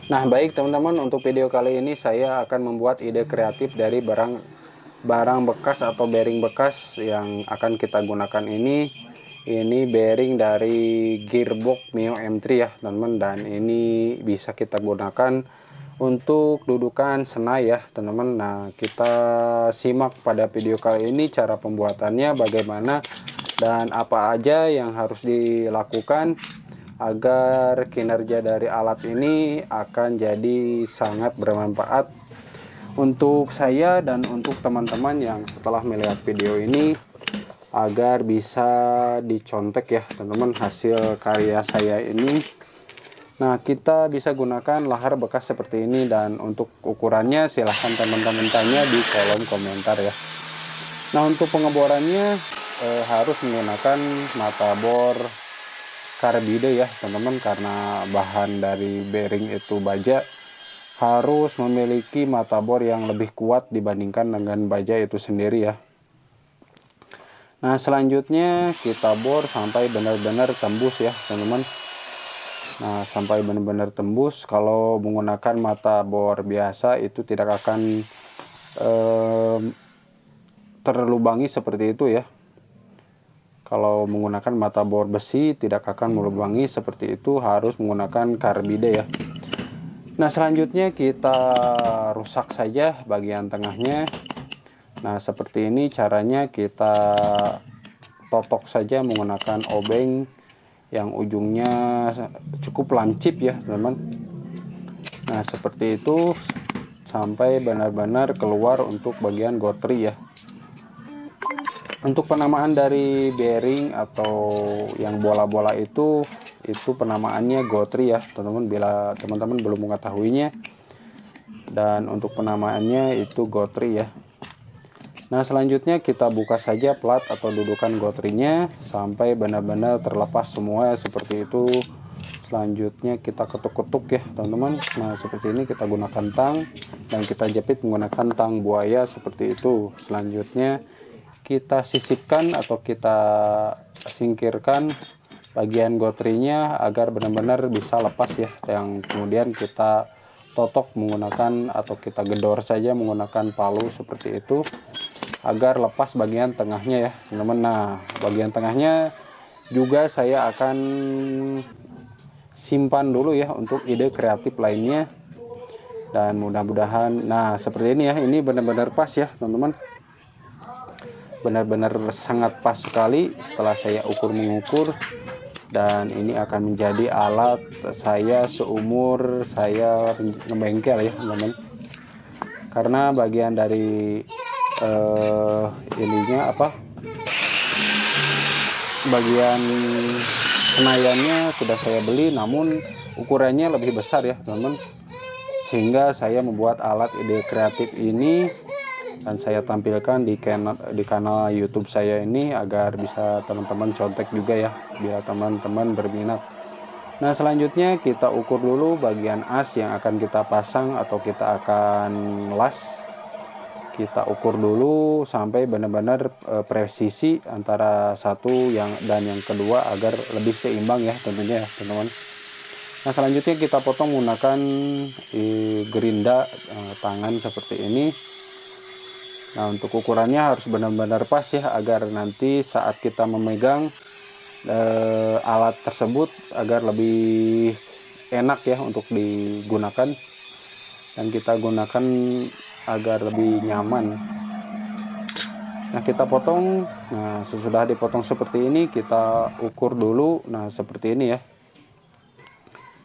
Nah, baik teman-teman, untuk video kali ini saya akan membuat ide kreatif dari barang bekas atau bearing bekas yang akan kita gunakan ini. Ini bearing dari gearbox Mio M3 ya teman-teman, dan ini bisa kita gunakan untuk dudukan senai ya teman-teman. Nah, kita simak pada video kali ini cara pembuatannya bagaimana dan apa aja yang harus dilakukan agar kinerja dari alat ini akan jadi sangat bermanfaat untuk saya dan untuk teman-teman yang setelah melihat video ini, agar bisa dicontek ya teman-teman hasil karya saya ini. Nah, kita bisa gunakan lahar bekas seperti ini, dan untuk ukurannya silahkan teman-teman tanya di kolom komentar ya. Nah, untuk pengeborannya harus menggunakan mata bor karbide ya teman-teman, karena bahan dari bearing itu baja, harus memiliki mata bor yang lebih kuat dibandingkan dengan baja itu sendiri ya. Nah, selanjutnya kita bor sampai benar-benar tembus ya teman-teman. Nah, sampai benar-benar tembus. Kalau menggunakan mata bor biasa itu tidak akan terlubangi seperti itu ya. Kalau menggunakan mata bor besi tidak akan melubangi seperti itu, harus menggunakan karbide ya. Nah, selanjutnya kita rusak saja bagian tengahnya. Nah, seperti ini caranya, kita totok saja menggunakan obeng yang ujungnya cukup lancip ya teman-teman. Nah, seperti itu sampai benar-benar keluar untuk bagian gotri ya. Untuk penamaan dari bearing atau yang bola-bola itu penamaannya gotri ya teman-teman, bila teman-teman belum mengetahuinya. Dan untuk penamaannya itu gotri ya. Nah, selanjutnya kita buka saja plat atau dudukan gotrinya sampai benar-benar terlepas semua seperti itu. Selanjutnya kita ketuk-ketuk ya teman-teman. Nah, seperti ini kita gunakan tang dan kita jepit menggunakan tang buaya seperti itu. Selanjutnya kita sisipkan atau kita singkirkan bagian gotrinya agar benar-benar bisa lepas ya, yang kemudian kita totok menggunakan atau kita gedor saja menggunakan palu seperti itu agar lepas bagian tengahnya ya teman-teman. Nah, bagian tengahnya juga saya akan simpan dulu ya untuk ide kreatif lainnya, dan mudah-mudahan nah seperti ini ya, ini benar-benar pas ya teman-teman, benar-benar sangat pas sekali setelah saya ukur-mengukur. Dan ini akan menjadi alat saya seumur saya ngebengkel ya teman-teman, karena bagian dari ininya bagian senayannya sudah saya beli, namun ukurannya lebih besar ya teman-teman, sehingga saya membuat alat ide kreatif ini dan saya tampilkan di kanal YouTube saya ini agar bisa teman-teman contek juga ya bila teman-teman berminat. Nah, selanjutnya kita ukur dulu bagian as yang akan kita pasang atau kita akan las. Kita ukur dulu sampai benar-benar presisi antara satu dan yang kedua agar lebih seimbang ya tentunya ya teman-teman. Nah, selanjutnya kita potong menggunakan gerinda tangan seperti ini. Nah, untuk ukurannya harus benar-benar pas ya, agar nanti saat kita memegang alat tersebut agar lebih enak ya untuk digunakan, dan kita gunakan agar lebih nyaman. Nah, kita potong. Nah, sesudah dipotong seperti ini kita ukur dulu. Nah, seperti ini ya,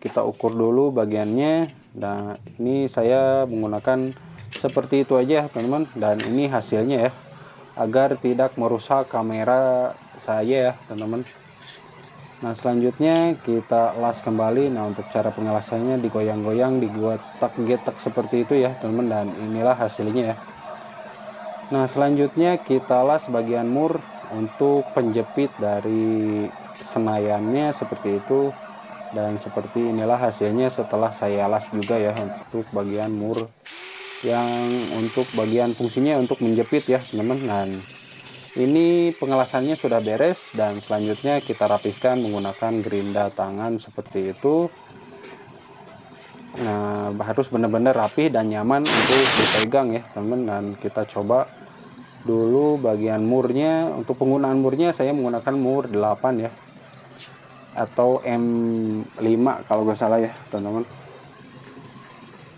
kita ukur dulu bagiannya. Nah, ini saya menggunakan seperti itu aja teman-teman, dan ini hasilnya ya, agar tidak merusak kamera saya ya teman-teman. Nah, selanjutnya kita las kembali. Nah, untuk cara pengelasannya digoyang-goyang, digetak-getak seperti itu ya teman-teman, dan inilah hasilnya ya. Nah, selanjutnya kita las bagian mur untuk penjepit dari senayannya seperti itu, dan seperti inilah hasilnya setelah saya las juga ya untuk bagian mur yang untuk bagian fungsinya untuk menjepit ya teman-teman. Nah, ini pengelasannya sudah beres, dan selanjutnya kita rapihkan menggunakan gerinda tangan seperti itu. Nah, harus benar-benar rapih dan nyaman untuk dipegang ya teman-teman. Dan kita coba dulu bagian murnya. Untuk penggunaan murnya saya menggunakan mur 8 ya, atau M5 kalau nggak salah ya teman-teman.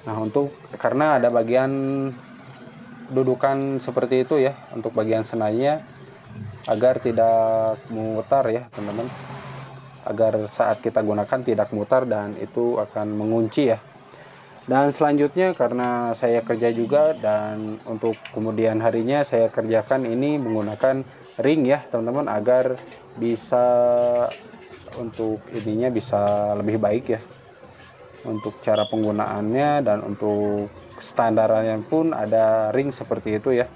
Nah untuk karena ada bagian dudukan seperti itu ya untuk bagian senainya, agar tidak memutar ya teman-teman, agar saat kita gunakan tidak mutar dan itu akan mengunci ya. Dan selanjutnya karena saya kerja juga, dan untuk kemudian harinya saya kerjakan ini menggunakan ring ya teman-teman, agar bisa untuk ininya bisa lebih baik ya untuk cara penggunaannya. Dan untuk standarnya pun ada ring seperti itu ya,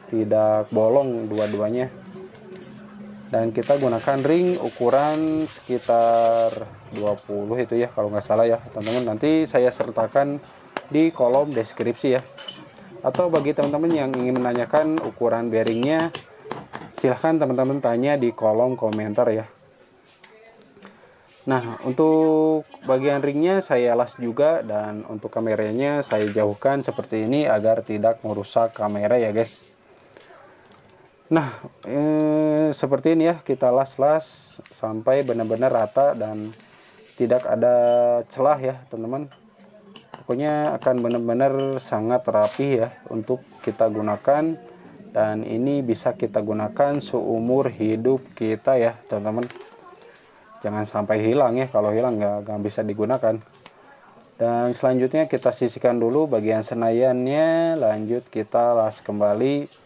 tidak bolong dua-duanya. Dan kita gunakan ring ukuran sekitar 20 itu ya kalau nggak salah ya teman-teman. Nanti saya sertakan di kolom deskripsi ya. Atau bagi teman-teman yang ingin menanyakan ukuran bearingnya, silahkan teman-teman tanya di kolom komentar ya. Nah untuk bagian ringnya saya las juga, dan untuk kameranya saya jauhkan seperti ini agar tidak merusak kamera ya guys. Nah seperti ini ya, kita las-las sampai benar-benar rata dan tidak ada celah ya teman-teman. Pokoknya akan benar-benar sangat rapi ya untuk kita gunakan, dan ini bisa kita gunakan seumur hidup kita ya teman-teman. Jangan sampai hilang ya, kalau hilang nggak bisa digunakan. Dan selanjutnya kita sisihkan dulu bagian senaiannya, lanjut kita las kembali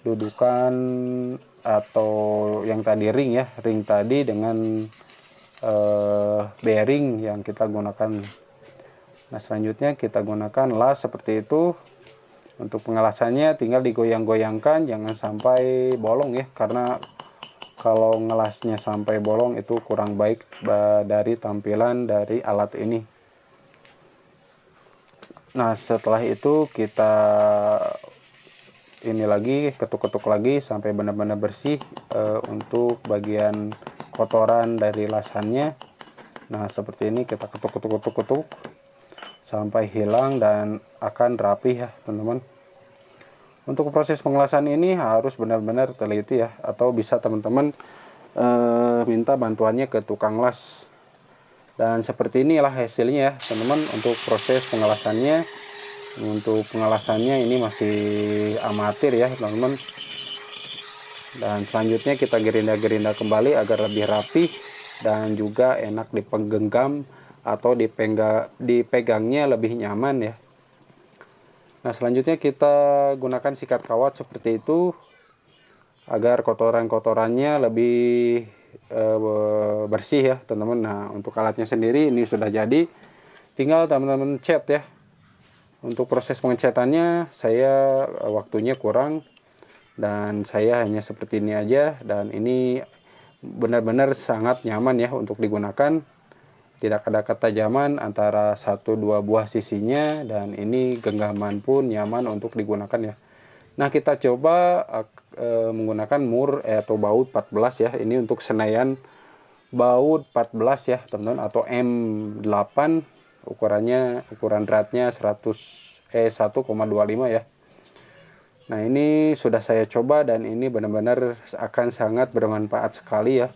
dudukan atau yang tadi ring ya, ring tadi dengan bearing yang kita gunakan. Nah selanjutnya kita gunakan las seperti itu. Untuk pengelasannya tinggal digoyang-goyangkan, jangan sampai bolong ya, karena kalau ngelasnya sampai bolong itu kurang baik dari tampilan dari alat ini. Nah setelah itu kita ini lagi ketuk-ketuk lagi sampai benar-benar bersih untuk bagian kotoran dari lasannya. Nah seperti ini kita ketuk-ketuk sampai hilang dan akan rapi ya teman-teman. Untuk proses pengelasan ini harus benar-benar teliti ya, atau bisa teman-teman minta bantuannya ke tukang las. Dan seperti inilah hasilnya ya teman-teman untuk proses pengelasannya. Untuk pengelasannya ini masih amatir ya teman-teman. Dan selanjutnya kita gerinda-gerinda kembali agar lebih rapi dan juga enak dipegenggam atau dipegangnya lebih nyaman ya. Nah selanjutnya kita gunakan sikat kawat seperti itu agar kotoran-kotorannya lebih bersih ya teman-teman. Nah untuk alatnya sendiri ini sudah jadi, tinggal teman-teman cat ya. Untuk proses pengecatannya saya waktunya kurang, dan saya hanya seperti ini aja, dan ini benar-benar sangat nyaman ya untuk digunakan. Tidak ada ketajaman antara 1-2 buah sisinya, dan ini genggaman pun nyaman untuk digunakan ya. Nah kita coba menggunakan mur atau baut 14 ya. Ini untuk senayan baut 14 ya teman-teman, atau M8. Ukuran beratnya 1,25 ya. Nah ini sudah saya coba, dan ini benar-benar akan sangat bermanfaat sekali ya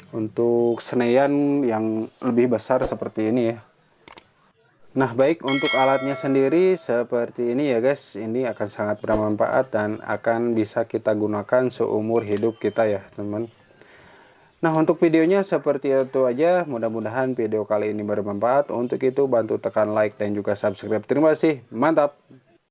untuk senayan yang lebih besar seperti ini ya. Nah baik, untuk alatnya sendiri seperti ini ya guys. Ini akan sangat bermanfaat dan akan bisa kita gunakan seumur hidup kita ya teman-teman. Nah untuk videonya seperti itu aja, mudah-mudahan video kali ini bermanfaat. Untuk itu bantu tekan like dan juga subscribe. Terima kasih, mantap.